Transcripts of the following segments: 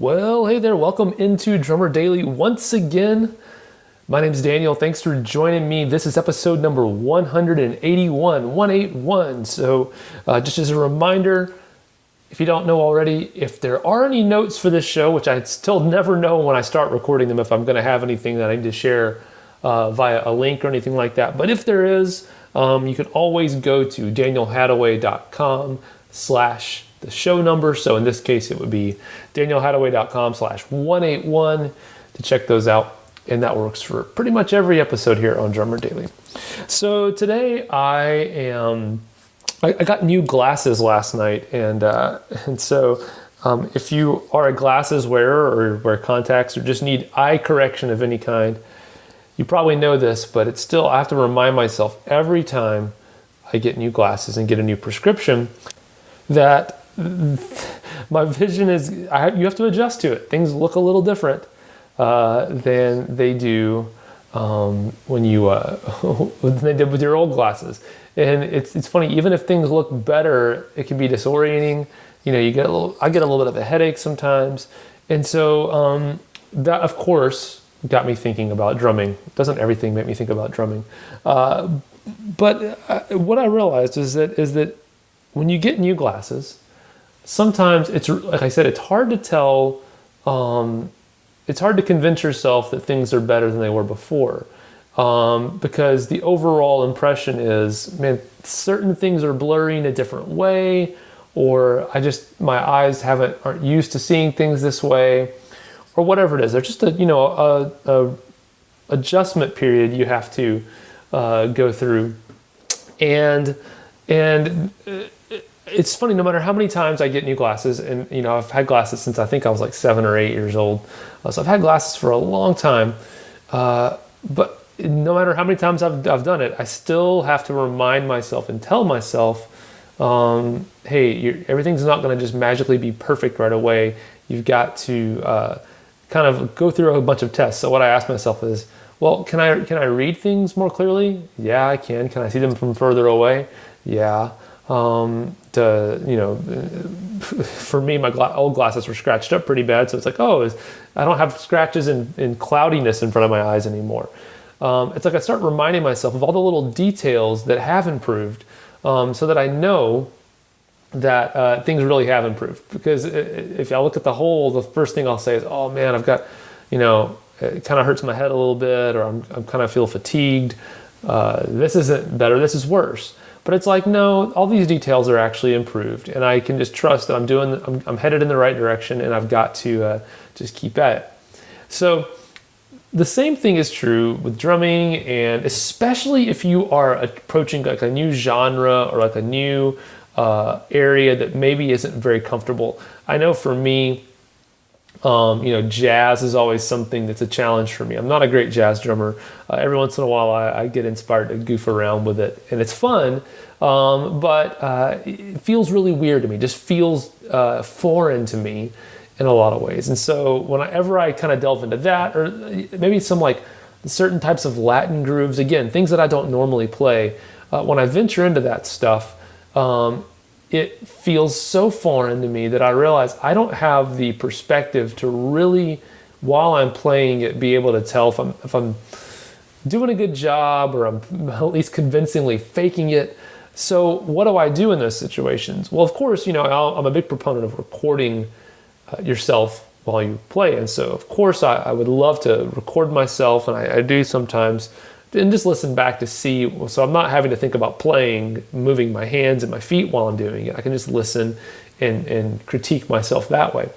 Well, hey there, welcome into Drummer Daily once again. My name's Daniel. Thanks for joining me. This is episode number 181. So, just as a reminder, if you don't know already, if there are any notes for this show, which I still never know when I start recording them, if I'm going to have anything that I need to share via a link or anything like that. But if there is, you can always go to danielhadaway.com/the show number. So in this case, it would be danielhadaway.com/181 to check those out. And that works for pretty much every episode here on Drummer Daily. So today I got new glasses last night. And so if you are a glasses wearer or wear contacts or just need eye correction of any kind, you probably know this, but it's still, I have to remind myself every time I get new glasses and get a new prescription that my vision is, you have to adjust to it. Things look a little different than they do when they did with your old glasses. And it's funny, even if things look better, it can be disorienting. You know, I get a little bit of a headache sometimes. And so that, of course, got me thinking about drumming. Doesn't everything make me think about drumming? But what I realized is that when you get new glasses, sometimes it's, like I said, it's hard to tell. It's hard to convince yourself that things are better than they were before, because the overall impression is, man, certain things are blurry in a different way, or my eyes aren't used to seeing things this way, or whatever it is. There's just a adjustment period you have to go through, and it's funny, no matter how many times I get new glasses, and I've had glasses since I think I was like 7 or 8 years old, so I've had glasses for a long time, but no matter how many times I've done it, I still have to remind myself and tell myself, hey, everything's not going to just magically be perfect right away. You've got to kind of go through a bunch of tests. So what I ask myself is, well, can I read things more clearly? Yeah, I can. Can I see them from further away? Yeah. For me, my old glasses were scratched up pretty bad. So it's like, I don't have scratches and cloudiness in front of my eyes anymore. It's like I start reminding myself of all the little details that have improved, so that I know that things really have improved. Because if I look at the whole, the first thing I'll say is, oh man, I've got, it kind of hurts my head a little bit, or I'm kind of feel fatigued. This isn't better, this is worse. But it's like, no, all these details are actually improved, and I can just trust that I'm headed in the right direction, and I've got to just keep at it. So the same thing is true with drumming, and especially if you are approaching like a new genre or like a new area that maybe isn't very comfortable. I know for me, jazz is always something that's a challenge for me. I'm not a great jazz drummer. Every once in a while, I get inspired to goof around with it, and it's fun, but it feels really weird to me. It just feels foreign to me in a lot of ways. And so whenever I kind of delve into that, or maybe some like certain types of Latin grooves, again, things that I don't normally play, when I venture into that stuff, it feels so foreign to me that I realize I don't have the perspective to really, while I'm playing it, be able to tell if I'm doing a good job, or I'm at least convincingly faking it. So what do I do in those situations? Well, of course, I'm a big proponent of recording yourself while you play. And so, of course, I would love to record myself, and I do sometimes, and just listen back to see, so I'm not having to think about playing, moving my hands and my feet while I'm doing it. I can just listen and critique myself that way.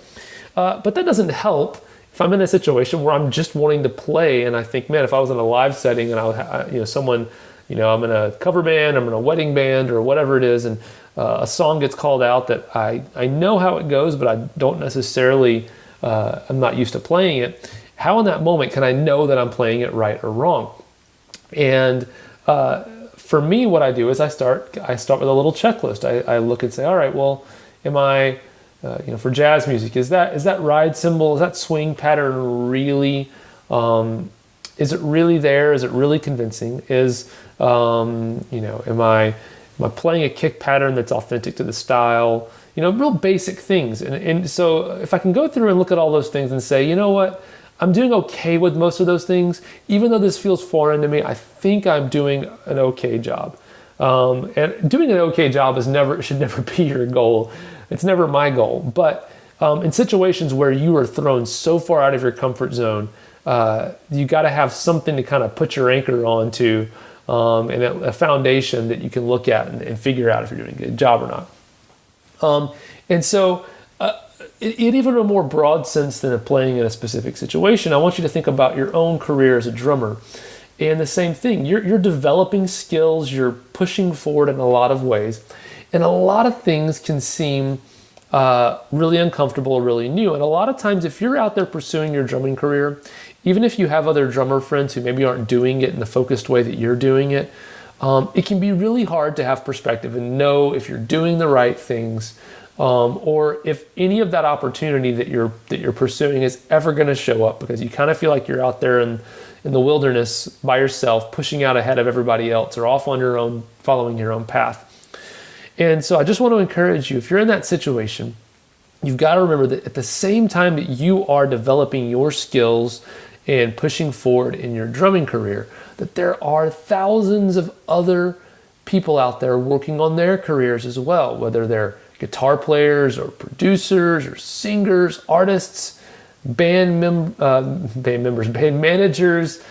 But that doesn't help if I'm in a situation where I'm just wanting to play, and I think, man, if I was in a live setting and I'm in a cover band, I'm in a wedding band or whatever it is, and a song gets called out that I know how it goes, but I don't necessarily, I'm not used to playing it. How in that moment can I know that I'm playing it right or wrong? And for me, what I do is I start with a little checklist. I look and say, all right, well, am I, for jazz music, is that ride cymbal, is that swing pattern really, is it really there? Is it really convincing? Am I playing a kick pattern that's authentic to the style? real basic things. And so if I can go through and look at all those things and say, you know what, I'm doing okay with most of those things. Even though this feels foreign to me, I think I'm doing an okay job. And doing an okay job should never be your goal. It's never my goal. But in situations where you are thrown so far out of your comfort zone, you got to have something to kind of put your anchor onto, and a foundation that you can look at and figure out if you're doing a good job or not. And so in even a more broad sense than playing in a specific situation, I want you to think about your own career as a drummer. And the same thing, you're developing skills, you're pushing forward in a lot of ways. And a lot of things can seem really uncomfortable or really new. And a lot of times if you're out there pursuing your drumming career, even if you have other drummer friends who maybe aren't doing it in the focused way that you're doing it, it can be really hard to have perspective and know if you're doing the right things, or if any of that opportunity that you're pursuing is ever going to show up, because you kind of feel like you're out there in the wilderness by yourself, pushing out ahead of everybody else, or off on your own, following your own path. And so I just want to encourage you, if you're in that situation, you've got to remember that at the same time that you are developing your skills and pushing forward in your drumming career, that there are thousands of other people out there working on their careers as well, whether they're guitar players or producers or singers, artists, band members, band managers,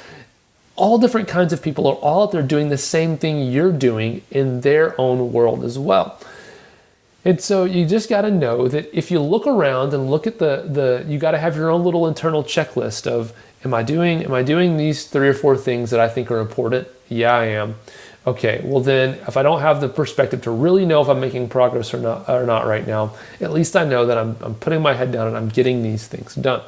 all different kinds of people are all out there doing the same thing you're doing in their own world as well. And so you just got to know that if you look around and look at you got to have your own little internal checklist of, am I doing these 3 or 4 things that I think are important? Yeah, I am. Okay, well then, if I don't have the perspective to really know if I'm making progress or not right now, at least I know that I'm putting my head down and I'm getting these things done.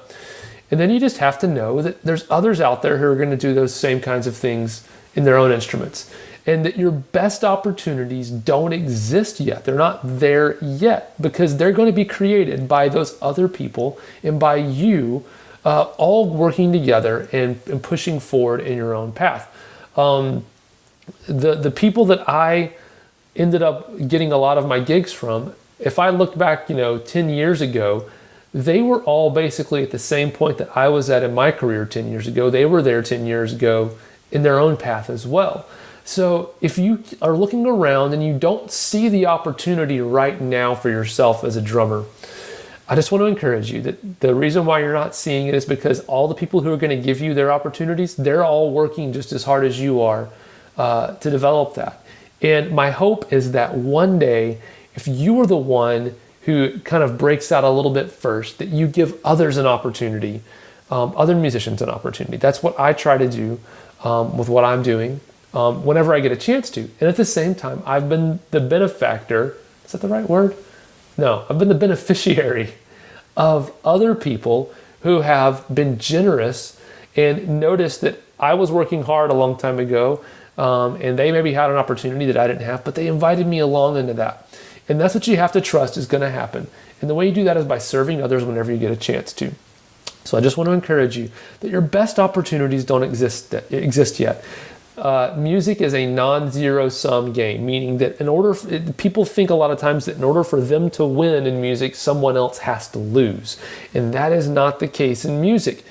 And then you just have to know that there's others out there who are going to do those same kinds of things in their own instruments, and that your best opportunities don't exist yet. They're not there yet, because they're going to be created by those other people and by you, all working together and pushing forward in your own path. The people that I ended up getting a lot of my gigs from, if I look back, 10 years ago, they were all basically at the same point that I was at in my career 10 years ago. They were there 10 years ago in their own path as well. So if you are looking around and you don't see the opportunity right now for yourself as a drummer, I just want to encourage you that the reason why you're not seeing it is because all the people who are going to give you their opportunities, they're all working just as hard as you are to develop that. And my hope is that one day, if you are the one who kind of breaks out a little bit first, that you give others an opportunity, other musicians an opportunity. That's what I try to do with what I'm doing whenever I get a chance to. And at the same time, I've been the benefactor, is that the right word? No, I've been the beneficiary of other people who have been generous and noticed that I was working hard a long time ago, and they maybe had an opportunity that I didn't have, but they invited me along into that. And that's what you have to trust is going to happen. And the way you do that is by serving others whenever you get a chance to. So I just want to encourage you that your best opportunities don't exist yet. Music is a non-zero sum game, meaning that people think a lot of times that in order for them to win in music, someone else has to lose. And that is not the case in music.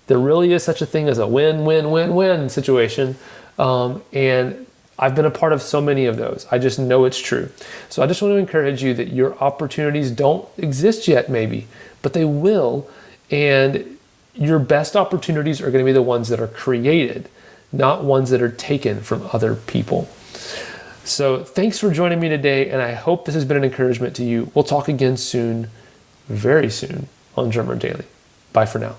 There really is such a thing as a win-win-win-win situation. And I've been a part of so many of those. I just know it's true. So I just want to encourage you that your opportunities don't exist yet maybe, but they will. And your best opportunities are going to be the ones that are created, not ones that are taken from other people. So thanks for joining me today, and I hope this has been an encouragement to you. We'll talk again soon, very soon, on Drummer Daily. Bye for now.